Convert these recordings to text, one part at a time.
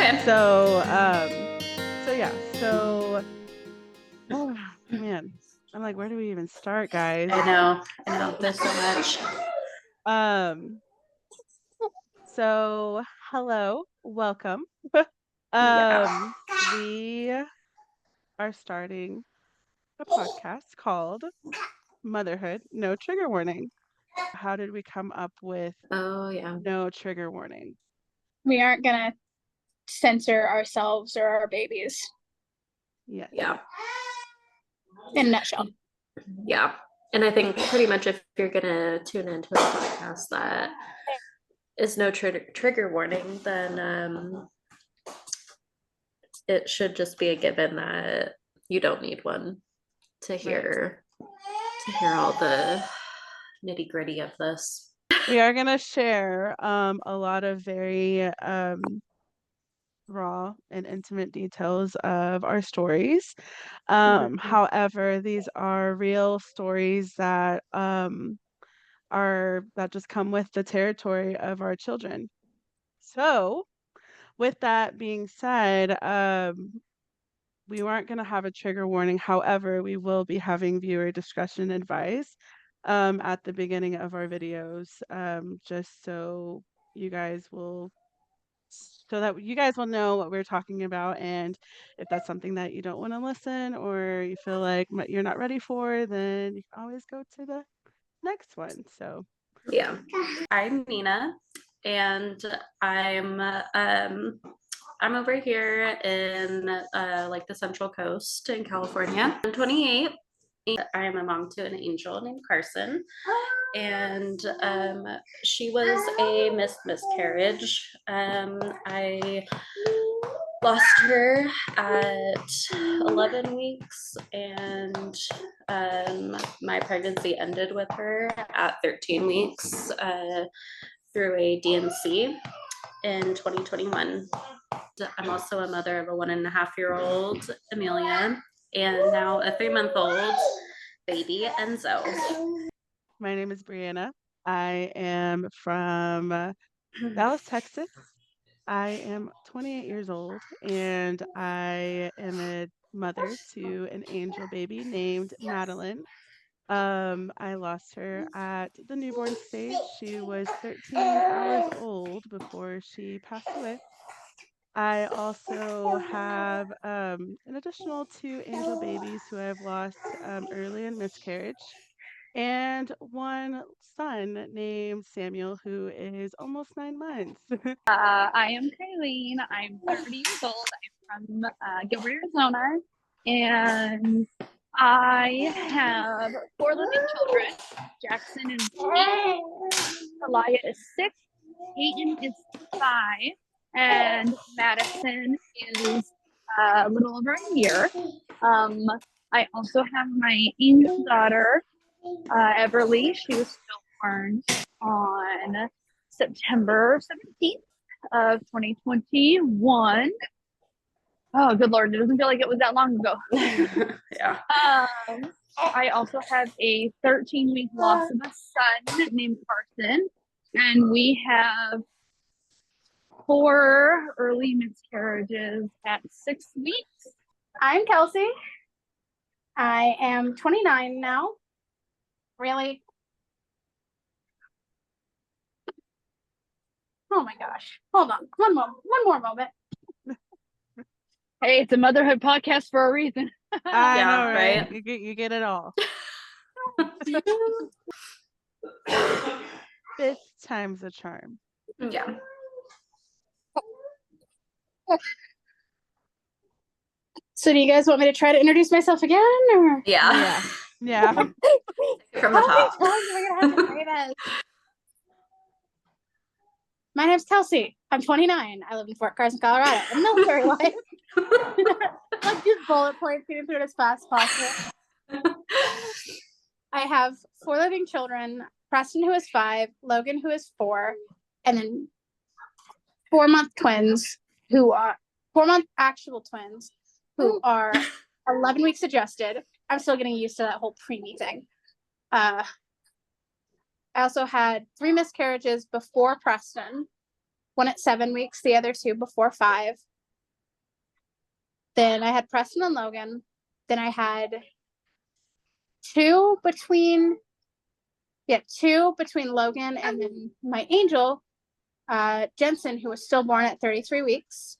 Okay. Oh man, I'm like, where do we even start, guys? I know. There's so much. So hello, welcome. Yeah. We are starting a podcast called Motherhood, No Trigger Warning. How did we come up with Oh, yeah. no trigger warning? We aren't gonna censor ourselves or our babies. Yes. Yeah. In a nutshell. Yeah. And I think pretty much if you're going to tune into a podcast that is no trigger warning, then it should just be a given that you don't need one to hear all the nitty gritty of this. We are going to share a lot of very raw and intimate details of our stories. However, these are real stories that just come with the territory of our children. So, with that being said, we weren't going to have a trigger warning. However, we will be having viewer discretion advice at the beginning of our videos, just so you guys will know what we're talking about. And if that's something that you don't want to listen or you feel like you're not ready for, then you can always go to the next one. So, yeah. I'm Nina, and I'm over here in like the Central Coast in California. I'm 28. I am a mom to an angel named Carson, and she was a miscarriage. I lost her at 11 weeks, and my pregnancy ended with her at 13 weeks through a DNC in 2021. I'm also a mother of a 1.5-year-old, Amelia, and now a 3-month-old baby, Enzo. my name is Brianna. I am from Dallas, Texas. I am 28 years old and I am a mother to an angel baby named Madeline. I lost her at the newborn stage. She was 13 hours old before she passed away. I also have an additional 2 angel babies who I've lost early in miscarriage, and one son named Samuel who is almost 9 months. I am Kylene. I'm 30 years old. I'm from Gilbert, Arizona, and I have 4 living children. Jackson is 3, Elia is 6, Peyton is 5, and Madison is a little over a year. I also have my angel daughter, Everly. She was stillborn on September 17th of 2021. Oh, good Lord. It doesn't feel like it was that long ago. Yeah. I also have a 13-week loss of a son named Carson, and we have 4 early miscarriages at 6 weeks. I'm Kelsey. I am 29 now. Really? Oh my gosh. Hold on. One more moment. Hey, it's a motherhood podcast for a reason. I Yeah, know, right? right? You get it all. 5th time's a charm. Yeah. So do you guys want me to try to introduce myself again? Or? Yeah. Yeah. From the top. How many times am I going to have to say this? My name's Kelsey. I'm 29. I live in Fort Carson, Colorado. A military life. Like just bullet points, getting through it as fast as possible. I have 4 living children. Preston, who is 5, Logan, who is 4, and then 4-month twins who are 4-month actual twins who are 11 weeks adjusted. I'm still getting used to that whole preemie thing. I also had 3 miscarriages before Preston, one at 7 weeks, the other 2 before 5. Then I had Preston and Logan. Then I had two between Logan and then my angel, Jensen, who was stillborn at 33 weeks.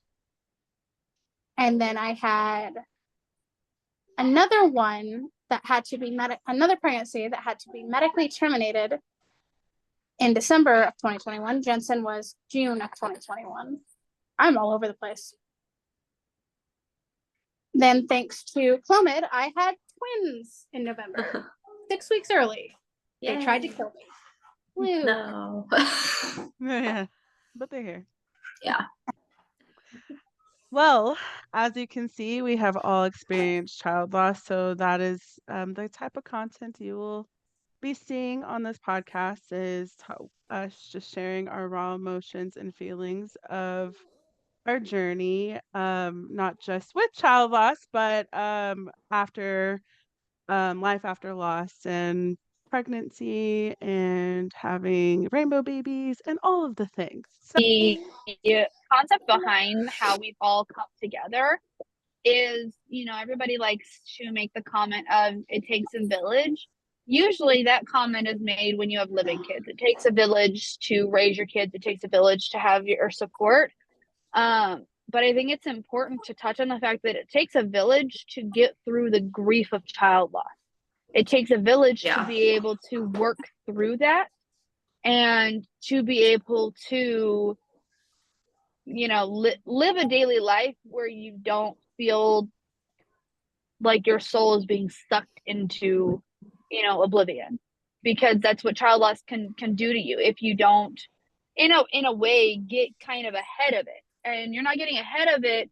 And then I had another one that had to be another pregnancy that had to be medically terminated in December of 2021. Jensen was June of 2021. I'm all over the place. Then thanks to Clomid, I had twins in November, 6 weeks early. They tried to kill me. Woo. No. Yeah, but they're here. Yeah. Well, as you can see, we have all experienced child loss, so that is the type of content you will be seeing on this podcast is us just sharing our raw emotions and feelings of our journey, not just with child loss, but after life after loss and pregnancy and having rainbow babies and all of the things. So, The concept behind how we've all come together is, everybody likes to make the comment of it takes a village. Usually that comment is made when you have living kids. It takes a village to raise your kids. It takes a village to have your support. But I think it's important to touch on the fact that it takes a village to get through the grief of child loss. It takes a village to be able to work through that and to be able to, live a daily life where you don't feel like your soul is being sucked into, oblivion, because that's what child loss can do to you if you don't, in a way, get kind of ahead of it. And you're not getting ahead of it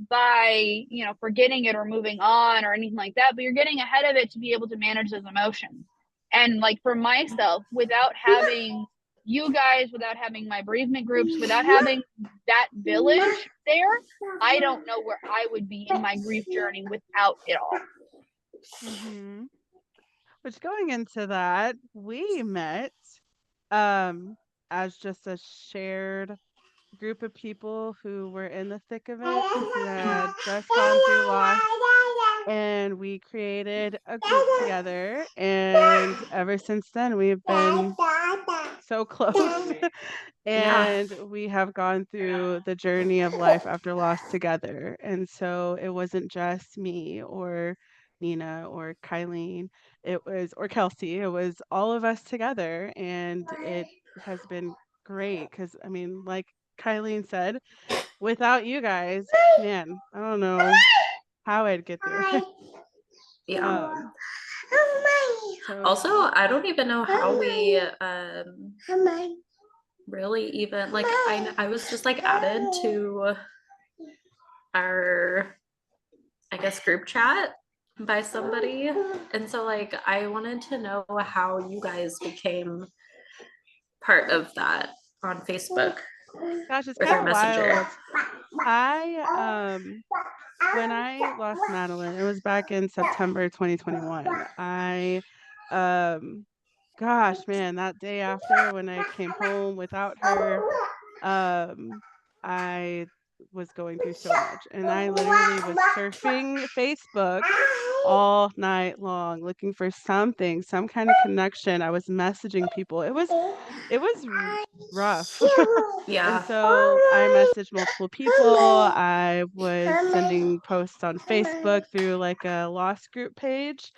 by, forgetting it or moving on or anything like that, but you're getting ahead of it to be able to manage those emotions. And like for myself, without having you guys, without having my bereavement groups, without having that village there, I don't know where I would be in my grief journey without it all. Which, going into that, we met as just a shared group of people who were in the thick of it, who had just gone through loss, and we created a group together, and ever since then we've been so close. And we have gone through the journey of life after loss together. And so it wasn't just me or Nina or Kylene, or Kelsey, it was all of us together, and it has been great because, I mean, like Kylene said, without you guys, man, I don't know how I'd get through it. So also, I don't even know how we really even, like, I was just like added to our, I guess, group chat by somebody, and so like I wanted to know how you guys became part of that on Facebook. Gosh, it's kind of wild. When I lost Madeline, it was back in September 2021. Gosh, man, that day after when I came home without her, I was going through so much, and I literally was surfing Facebook all night long looking for something, some kind of connection. I was messaging people. It was rough. And so I messaged multiple people. I was sending posts on Facebook through like a loss group page,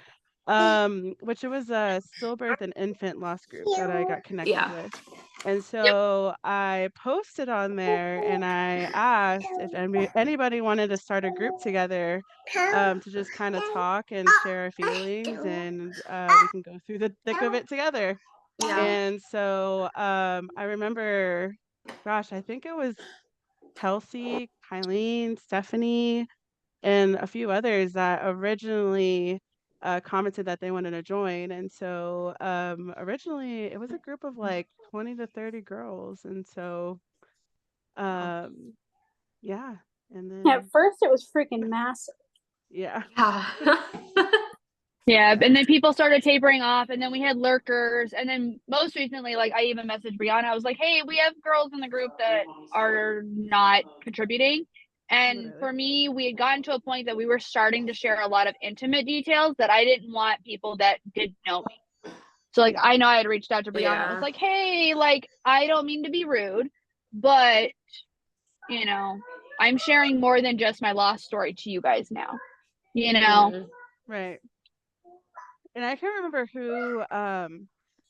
which it was a stillbirth and infant loss group that I got connected with. And so I posted on there and I asked if anybody wanted to start a group together, to just kind of talk and share our feelings, and we can go through the thick of it together. And so I remember, gosh, I think it was Kelsey, Kylene, Stephanie, and a few others that originally commented that they wanted to join. And so originally it was a group of like 20 to 30 girls. And so yeah. And then at first it was freaking massive. Yeah. Yeah, and then people started tapering off, and then we had lurkers, and then most recently, like I even messaged Brianna. I was like, "Hey, we have girls in the group that are not contributing. And Literally. for me, we had gotten to a point that we were starting to share a lot of intimate details that I didn't want people that didn't know me. So like, I know I had reached out to Brianna. I was like, hey, like, I don't mean to be rude, but you know, I'm sharing more than just my lost story to you guys now, you know? Right. And I can't remember who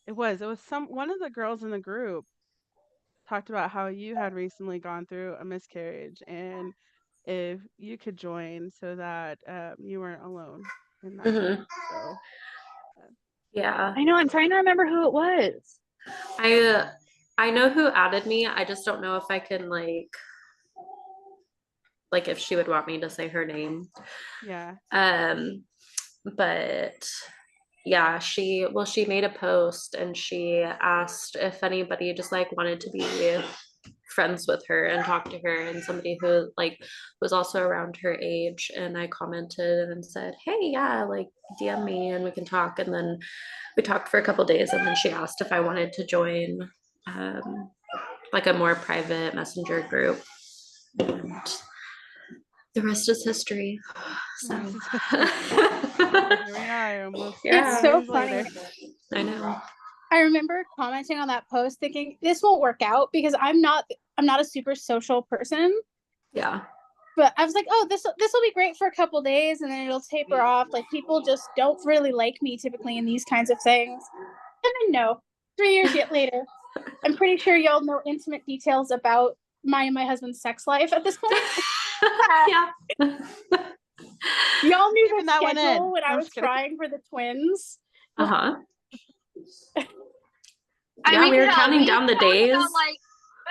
it was. It was one of the girls in the group talked about how you had recently gone through a miscarriage and if you could join so that you weren't alone in that. Mhm. So Yeah. I know, I'm trying to remember who it was. I know who added me. I just don't know if I can like if she would want me to say her name. yeah. But yeah, she made a post and she asked if anybody just like wanted to be friends with her and talk to her, and somebody who like was also around her age, and I commented and said, hey, yeah, like DM me and we can talk. And then we talked for a couple days, and then she asked if I wanted to join like a more private messenger group, and the rest is history. So Here we are almost Yeah. It's so years later. funny. I know. I remember commenting on that post thinking this won't work out because I'm not a super social person. Yeah. But I was like, oh, this will be great for a couple days and then it'll taper off. Like people just don't really like me typically in these kinds of things. And then no, 3 years later, I'm pretty sure y'all know intimate details about mine and my husband's sex life at this point. Yeah. Y'all knew Keeping the that one in. schedule when I I'm was just kidding. trying for the twins. Uh-huh. I Yeah, mean, we were hell, counting we down the talked days. about, like,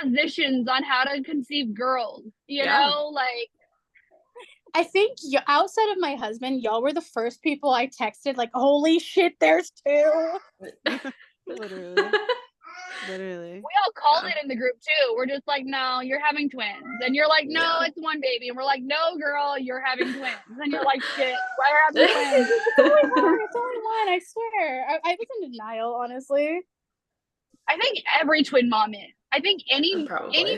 positions on how to conceive girls, you Yeah. know, like I think outside of my husband, y'all were the first people I texted like, holy shit, there's two. Literally. Literally. we all called it in the group too. We're just like, no, you're having twins. And you're like, no, Yeah. it's one baby. And we're like, no, girl, you're having twins. And you're like, shit, we're having twins. It's only one, I swear. I was in denial, honestly. I think every twin mom is. I think any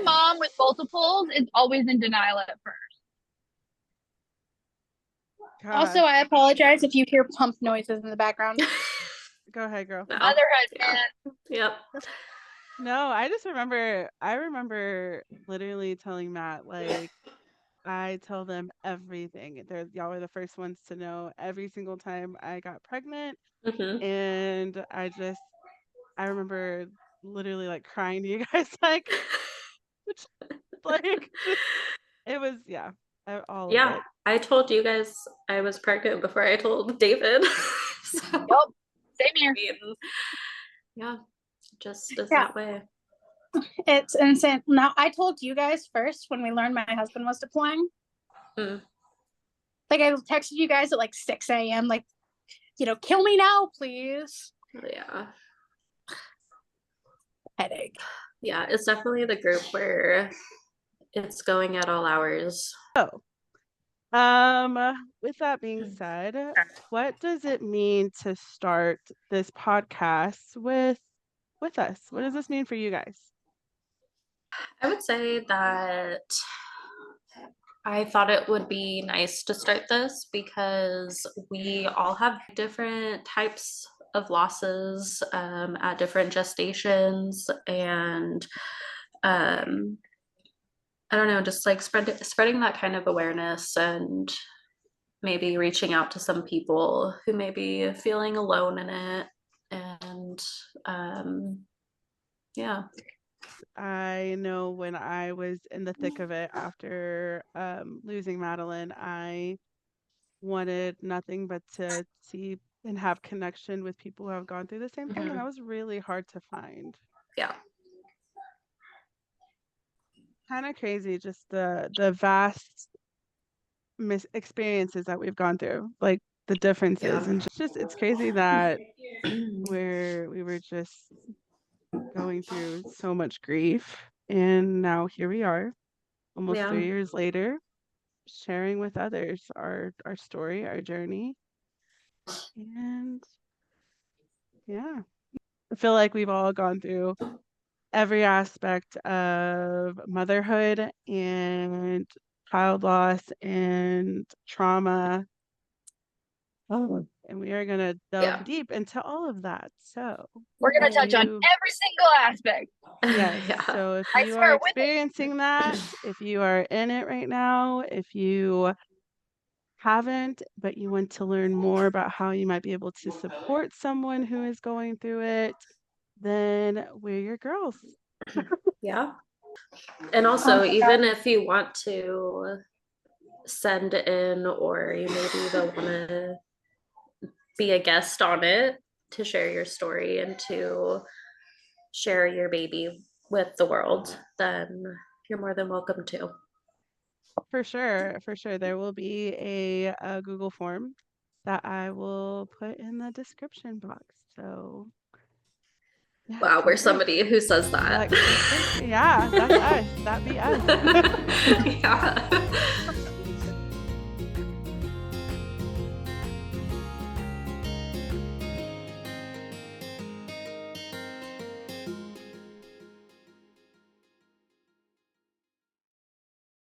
mom with multiples is always in denial at first. God. Also, I apologize if you hear pump noises in the background. Go ahead, girl. No. Motherhood, Yeah. man. Yep. No, I remember literally telling Matt, like, I tell them everything. Y'all were the first ones to know every single time I got pregnant. Mhm. And I remember literally like crying to you guys, like, it was, yeah, all of Yeah. it. I told you guys I was pregnant before I told David. So, Yup. Same here. I mean, yeah, just is Yeah. that way. It's insane. Now, I told you guys first when we learned my husband was deploying. Mm. Like, I texted you guys at like 6 a.m., like, kill me now, please. Yeah. Headache. Yeah, it's definitely the group where it's going at all hours. With that being said, what does it mean to start this podcast with us? What does this mean for you guys? I would say that I thought it would be nice to start this because we all have different types of losses at different gestations, and I don't know, just like spreading that kind of awareness and maybe reaching out to some people who may be feeling alone in it. And yeah. I know when I was in the thick of it after losing Madeline, I wanted nothing but to see and have connection with people who have gone through the same thing, and that was really hard to find. Yeah. Kind of crazy, just the vast experiences that we've gone through, like the differences, and just it's crazy that we were just going through so much grief, and now here we are, almost 3 years later, sharing with others our story, our journey, and yeah, I feel like we've all gone through every aspect of motherhood and child loss and trauma. Oh, and we are going to delve deep into all of that. So We're gonna if touch on you- every single aspect. Yes. Yeah. So if I you swear, are with it. experiencing that, if you are in it right now, if you haven't, but you want to learn more about how you might be able to support someone who is going through it, then we're your girls. Yeah. And also, even if you want to send in, or you maybe even want to be a guest on it to share your story and to share your baby with the world, then you're more than welcome to. For sure, for sure. There will be a Google form that I will put in the description box. So yeah, Wow, feel we're free. somebody who says that. Like, feel free. Yeah, that's us. That be us. Yeah.